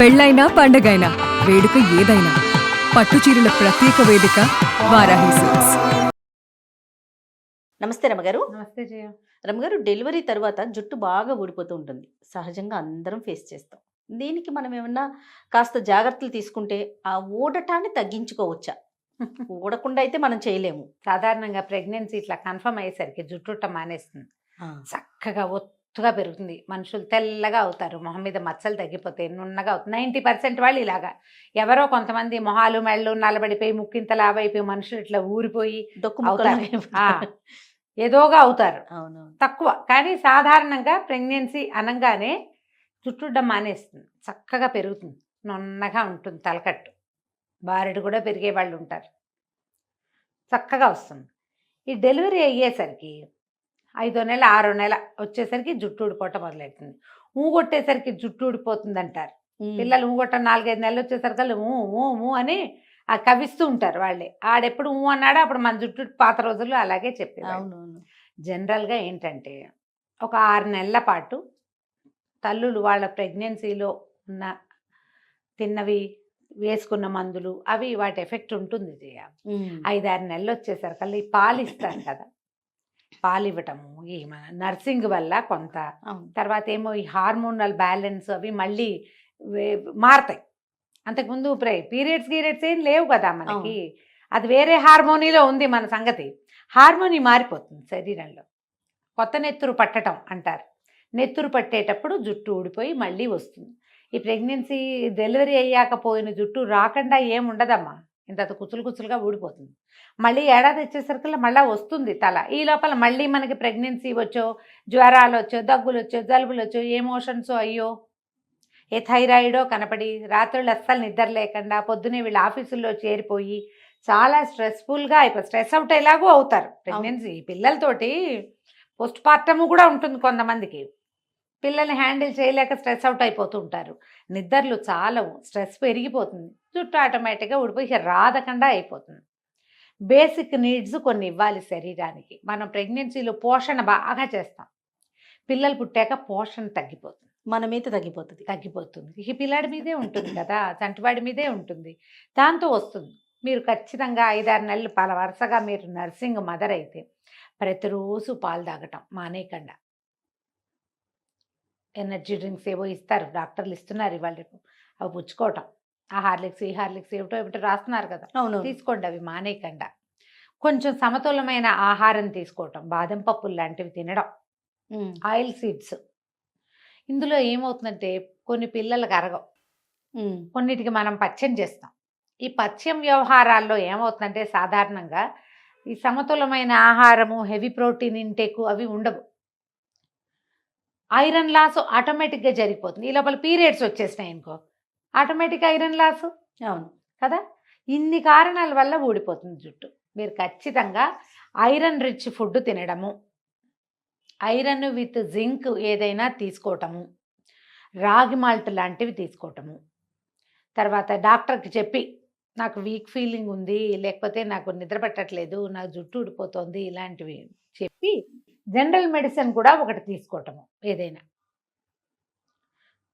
పెళ్ళైనా పండగైనా వేడుక ఏదైనా పట్టు చీరల ప్రత్యేక వేదిక వారాహి సిల్క్స్. నమస్తే రమగారు. నమస్తే జయ. రమగారు, డెలివరీ తర్వాత జుట్టు బాగా ఊడిపోతూ ఉంటుంది. సహజంగా అందరం ఫేస్ చేస్తాం. దీనికి మనం ఏమన్నా కాస్త జాగ్రత్తలు తీసుకుంటే ఆ ఊడటాన్ని తగ్గించుకోవచ్చా? ఊడకుండా అయితే మనం చేయలేము. సాధారణంగా ప్రెగ్నెన్సీ ఇట్లా కన్ఫర్మ్ అయ్యేసరికి జుట్టుట్ట మానేస్తుంది, చక్కగా ఒత్తుగా పెరుగుతుంది, మనుషులు తెల్లగా అవుతారు, మొహం మీద మచ్చలు తగ్గిపోతాయి, నున్నగా అవుతుంది. 90% వాళ్ళు ఇలాగా. ఎవరో కొంతమంది మొహాలు మెళ్ళు నల్లబడిపోయి ముక్కింత లావైపోయి మనుషులు ఇట్లా ఊరిపోయి దొక్కు అవుతారు. ముక్కలు. ఏదోగా అవుతారు, అవును. తక్కువ. కానీ సాధారణంగా ప్రెగ్నెన్సీ అనగానే జుట్టుడ్డం మానేస్తుంది, చక్కగా పెరుగుతుంది, నున్నగా ఉంటుంది, తలకట్టు బారెడు కూడా పెరిగే వాళ్ళు ఉంటారు, చక్కగా వస్తుంది. ఈ డెలివరీ అయ్యేసరికి 5వ నెల 6వ నెల వచ్చేసరికి జుట్టు ఊడిపోవటం మొదలెడుతుంది. కొట్టేసరికి జుట్టు ఊడిపోతుంది అంటారు పిల్లలు. ఊగొట్టం 4-5 నెలలు వచ్చేసరికి ఊ అని ఆ కవిస్తూ ఉంటారు వాళ్ళే. ఆడెప్పుడు అన్నాడో అప్పుడు మన జుట్టు పాత రోజుల్లో అలాగే చెప్పేది. అవునవును. జనరల్గా ఏంటంటే ఒక 6 నెలల పాటు తల్లులు వాళ్ళ ప్రెగ్నెన్సీలో ఉన్న తిన్నవి వేసుకున్న మందులు అవి వాటి ఎఫెక్ట్ ఉంటుంది జయ. 5-6 నెలలు వచ్చేసరికి ఈ పాలు ఇస్తారు కదా, పాలు ఇవ్వటము, ఈ మన నర్సింగ్ వల్ల కొంత, తర్వాత ఏమో ఈ హార్మోనల్ బ్యాలెన్స్ అవి మళ్ళీ మారుతాయి. అంతకుముందు పీరియడ్స్ ఏం లేవు కదా మనకి, అది వేరే హార్మోనీలో ఉంది మన సంగతి. హార్మోనీ మారిపోతుంది శరీరంలో. కొత్త నెత్తురు పట్టడం అంటారు. నెత్తురు పట్టేటప్పుడు జుట్టు ఊడిపోయి మళ్ళీ వస్తుంది. ఈ ప్రెగ్నెన్సీ డెలివరీ అయ్యాక పోయిన జుట్టు రాకుండా ఏముండదమ్మా, ఇంత కుచులుగా ఊడిపోతుంది. మళ్ళీ ఏడాది వచ్చేసరికి మళ్ళీ వస్తుంది తల. ఈ లోపల మళ్ళీ మనకి ప్రెగ్నెన్సీ వచ్చో, జ్వరాలు వచ్చో, దగ్గులు వచ్చో, జలుబులు వచ్చో, ఏ మోషన్స్ అయ్యో, ఏ థైరాయిడో కనపడి రాత్రులు అస్సలు నిద్ర లేకుండా పొద్దునే వీళ్ళు ఆఫీసుల్లో చేరిపోయి చాలా స్ట్రెస్ఫుల్గా అయిపోయి స్ట్రెస్ అవుట్ ఎలాగో అవుతారు. ప్రెగ్నెన్సీ పిల్లలతోటి పోస్ట్ పార్టము కూడా ఉంటుంది కొంతమందికి. పిల్లల్ని హ్యాండిల్ చేయలేక స్ట్రెస్ అవుట్ అయిపోతూ ఉంటారు. నిద్రలు చాలవు, స్ట్రెస్ పెరిగిపోతుంది, జుట్టు ఆటోమేటిక్గా ఊడిపోయి రాదకుండా అయిపోతుంది. బేసిక్ నీడ్స్ కొన్ని ఇవ్వాలి శరీరానికి. మనం ప్రెగ్నెన్సీలో పోషణ బాగా చేస్తాం, పిల్లలు పుట్టాక పోషణ తగ్గిపోతుంది, మన మీద తగ్గిపోతుంది. ఈ పిల్లాడి మీదే ఉంటుంది కదా, చంటివాడి మీదే ఉంటుంది, దాంతో వస్తుంది. మీరు ఖచ్చితంగా 5-6 నెలలు వరుసగా మీరు నర్సింగ్ మదర్ అయితే ప్రతిరోజు పాలు తాగటం మానేయకుండా. ఎనర్జీ డ్రింక్స్ ఏవో ఇస్తారు, డాక్టర్లు ఇస్తున్నారు ఇవాళ రేపు, అవి పుచ్చుకోవటం. ఆ హార్లిక్స్ ఈ హార్లిక్స్ ఏమిటో రాస్తున్నారు కదా, తీసుకోండి, అవి మానేయకుండా. కొంచెం సమతులమైన ఆహారం తీసుకోవటం, బాదం పప్పులు లాంటివి తినడం, ఆయిల్ సీడ్స్. ఇందులో ఏమవుతుందంటే కొన్ని పిల్లలకు అరగవు, కొన్నిటికి మనం పథ్యం చేస్తాం. ఈ పథ్యం వ్యవహారాల్లో ఏమవుతుందంటే సాధారణంగా ఈ సమతులమైన ఆహారము, హెవీ ప్రోటీన్ ఇంటేకు అవి ఉండవు. ఐరన్ లాస్ ఆటోమేటిక్గా జరిగిపోతుంది. ఈ లోపల పీరియడ్స్ వచ్చేసినాయి అనుకో, ఆటోమేటిక్ ఐరన్ లాస్. అవును కదా. ఇన్ని కారణాల వల్ల ఊడిపోతుంది జుట్టు. మీరు ఖచ్చితంగా ఐరన్ రిచ్ ఫుడ్ తినడము, ఐరన్ విత్ జింక్ ఏదైనా తీసుకోవటము, రాగి మాల్ట్ లాంటివి తీసుకోవటము, తర్వాత డాక్టర్కి చెప్పి నాకు వీక్ ఫీలింగ్ ఉంది, లేకపోతే నాకు నిద్ర పట్టట్లేదు, నాకు జుట్టు ఊడిపోతుంది, ఇలాంటివి చెప్పి జనరల్ మెడిసిన్ కూడా ఒకటి తీసుకోవటము ఏదైనా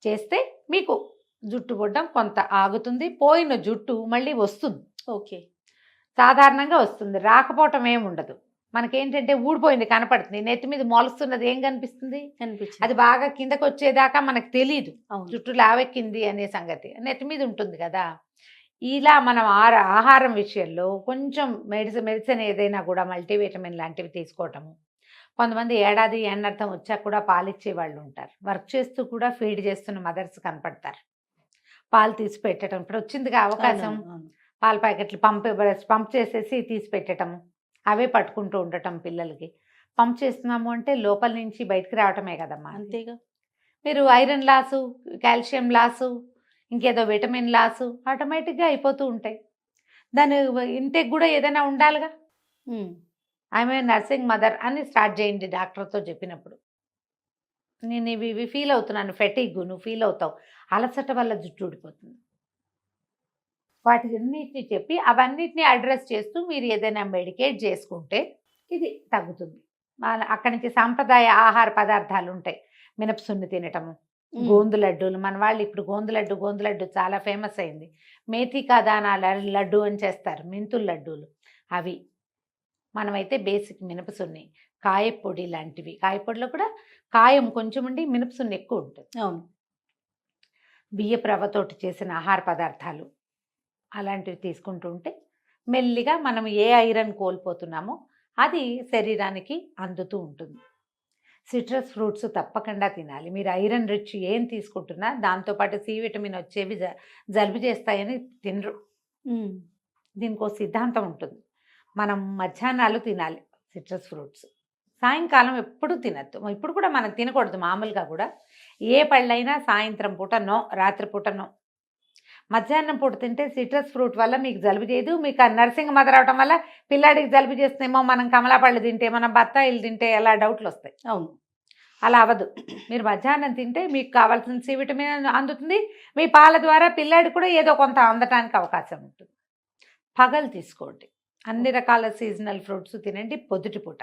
చేస్తే మీకు జుట్టు పుట్టడం కొంత ఆగుతుంది. పోయిన జుట్టు మళ్ళీ వస్తుంది. ఓకే, సాధారణంగా వస్తుంది, రాకపోవటం ఏముండదు. మనకేంటంటే ఊడిపోయింది కనపడుతుంది, నెత్తి మీద మొలుస్తున్నది ఏం కనిపిస్తుంది, అది బాగా కిందకు వచ్చేదాకా మనకు తెలియదు జుట్టు లావెక్కింది అనే సంగతి, నెత్తి మీద ఉంటుంది కదా. ఇలా మనం ఆహారం విషయంలో కొంచెం మెడిసిన్ ఏదైనా కూడా మల్టీవిటమిన్ లాంటివి తీసుకోవటము. కొంతమంది ఏడాది ఎన్నర్థం వచ్చాక కూడా పాలిచ్చే వాళ్ళు ఉంటారు, వర్క్ చేస్తూ కూడా ఫీడ్ చేస్తున్న మదర్స్ కనపడతారు. పాలు తీసి పెట్టడం, ఇప్పుడు వచ్చిందిగా అవకాశం, పాల ప్యాకెట్లు పంప్ చేసేసి తీసి పెట్టడము, అవే పట్టుకుంటూ ఉండటం. పిల్లలకి పంప్ చేస్తున్నాము అంటే లోపల నుంచి బయటకు రావటమే కదమ్మా. అంతేగా. మీరు ఐరన్ లాసు, కాల్షియం లాసు, ఇంకేదో విటమిన్ లాసు ఆటోమేటిక్గా అయిపోతూ ఉంటాయి. దాని ఇంటేక్ కూడా ఏదైనా ఉండాలిగా. ఆమె నర్సింగ్ మదర్ అని స్టార్ట్ చేయండి డాక్టర్తో చెప్పినప్పుడు. నేను ఇవి ఫీల్ అవుతున్నాను, ఫెటిగ్, నువ్వు ఫీల్ అవుతావు, అలసట వల్ల జుట్టు ఊడిపోతుంది, వాటి అన్నిటిని చెప్పి అవన్నిటిని అడ్రస్ చేస్తూ మీరు ఏదైనా మెడికేట్ చేసుకుంటే ఇది తగ్గుతుంది. అక్కడి నుంచి సాంప్రదాయ ఆహార పదార్థాలు ఉంటాయి, మినపసున్ను తినటము, గోందు లడ్డూలు, మన వాళ్ళు ఇప్పుడు గోందు లడ్డు చాలా ఫేమస్ అయింది. మేథికా దానాల లడ్డు అని చేస్తారు, మెంతుల లడ్డూలు అవి. మనమైతే బేసిక్ మినపసున్ని, కాయపొడి లాంటివి, కాయపొడిలో కూడా కాయం కొంచెం ఉండి మినపసున్ని ఎక్కువ ఉంటుంది. అవును. బియ్యపు రవ్వతోటి చేసిన ఆహార పదార్థాలు అలాంటివి తీసుకుంటూ ఉంటే మెల్లిగా మనం ఏ ఐరన్ కోల్పోతున్నామో అది శరీరానికి అందుతూ ఉంటుంది. సిట్రస్ ఫ్రూట్స్ తప్పకుండా తినాలి. మీరు ఐరన్ రిచ్ ఏం తీసుకుంటున్నా దాంతోపాటు సి విటమిన్ వచ్చేవి జలుబు చేస్తాయని తినరు. దీనికి సిద్ధాంతం ఉంటుంది. మనం మధ్యాహ్నాలు తినాలి సిట్రస్ ఫ్రూట్స్, సాయంకాలం ఎప్పుడు తినద్దు. ఇప్పుడు కూడా మనం తినకూడదు. మామూలుగా కూడా ఏ పళ్ళైనా సాయంత్రం పూటనో రాత్రిపూటనో. మధ్యాహ్నం పూట తింటే సిట్రస్ ఫ్రూట్ వల్ల మీకు జలుబు చేయదు. మీకు ఆ నర్సింగ్ మదర్ అవటం వల్ల పిల్లాడికి జలుబు చేస్తుందేమో, మనం కమలా పళ్ళు తింటే, మనం బత్తాయిలు తింటే ఎలా డౌట్లు వస్తాయి. అవును, అలా అవ్వదు. మీరు మధ్యాహ్నం తింటే మీకు కావాల్సిన సి విటమిన్ అందుతుంది. మీ పాల ద్వారా పిల్లాడి కూడా ఏదో కొంత అందటానికి అవకాశం ఉంటుంది. పగలు తీసుకోండి. అన్ని రకాల సీజనల్ ఫ్రూట్స్ తినండి పొద్దుటి పూట.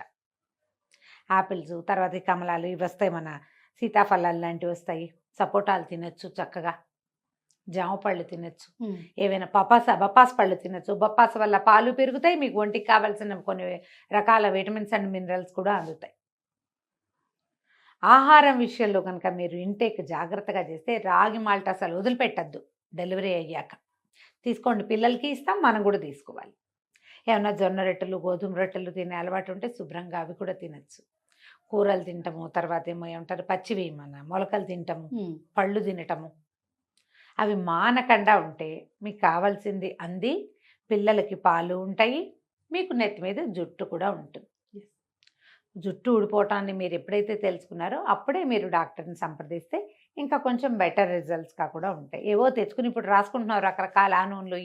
ఆపిల్స్, తర్వాత ఈ కమలాలు ఇవి వస్తాయి, మన సీతాఫలాలు లాంటివి వస్తాయి. సపోటాలు తినచ్చు చక్కగా, జామ పళ్ళు తినచ్చు, ఏవైనా బప్పాస పళ్ళు తినచ్చు. బప్పాస వల్ల పాలు పెరుగుతాయి, మీకు ఒంటికి కావాల్సిన కొన్ని రకాల విటమిన్స్ అండ్ మినరల్స్ కూడా అందుతాయి. ఆహారం విషయంలో కనుక మీరు ఇంటేక్ జాగ్రత్తగా చేస్తే రాగి మాల్ట్ అసలు వదిలిపెట్టద్దు. డెలివరీ అయ్యాక తీసుకోండి, పిల్లలకి ఇస్తాం, మనం కూడా తీసుకోవాలి. ఏమన్నా జొన్న రొట్టెలు, గోధుమ రొట్టెలు తినే అలవాటు ఉంటే శుభ్రంగా అవి కూడా తినచ్చు. కూరలు తింటాము, తర్వాత ఏమంటారు పచ్చివి మన మొలకలు తింటాము, పళ్ళు తినటము, అవి మానకుండా ఉంటే మీకు కావాల్సింది అంది. పిల్లలకి పాలు ఉంటాయి, మీకు నెత్తి మీద జుట్టు కూడా ఉంటుంది. జుట్టు ఊడిపోవటాన్ని మీరు ఎప్పుడైతే తెలుసుకున్నారో అప్పుడే మీరు డాక్టర్ని సంప్రదిస్తే ఇంకా కొంచెం బెటర్ రిజల్ట్స్గా కూడా ఉంటాయి. ఏవో తెచ్చుకుని ఇప్పుడు రాసుకుంటున్నారు రకరకాల ఆ నూనెలు,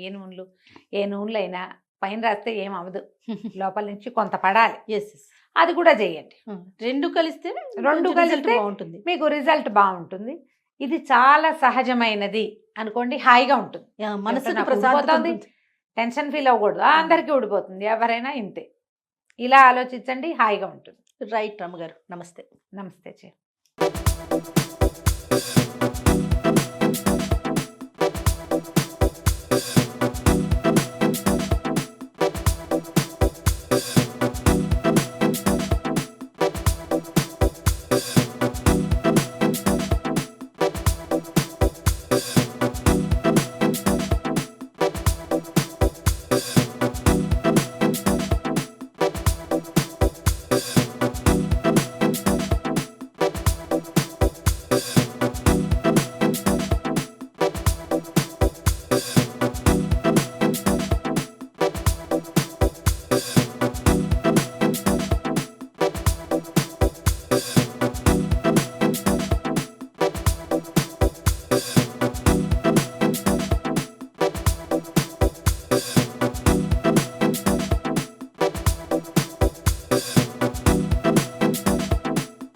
ఏ నూనెలు అయినా పైన రాస్తే ఏం అవ్వదు, లోపల నుంచి కొంత పడాలి. ఎస్, అది కూడా చేయండి. రెండు కలిస్తే బాగుంటుంది, మీకు రిజల్ట్ బాగుంటుంది. ఇది చాలా సహజమైనది అనుకోండి, హాయిగా ఉంటుంది. మనసుకు ప్రశాంతత, టెన్షన్ ఫీల్ అవ్వకూడదు. అందరికీ ఊడిపోతుంది, ఎవరైనా ఇంతే. ఇలా ఆలోచించండి, హాయిగా ఉంటుంది. రైట్ రమ్మగారు, నమస్తే. నమస్తే.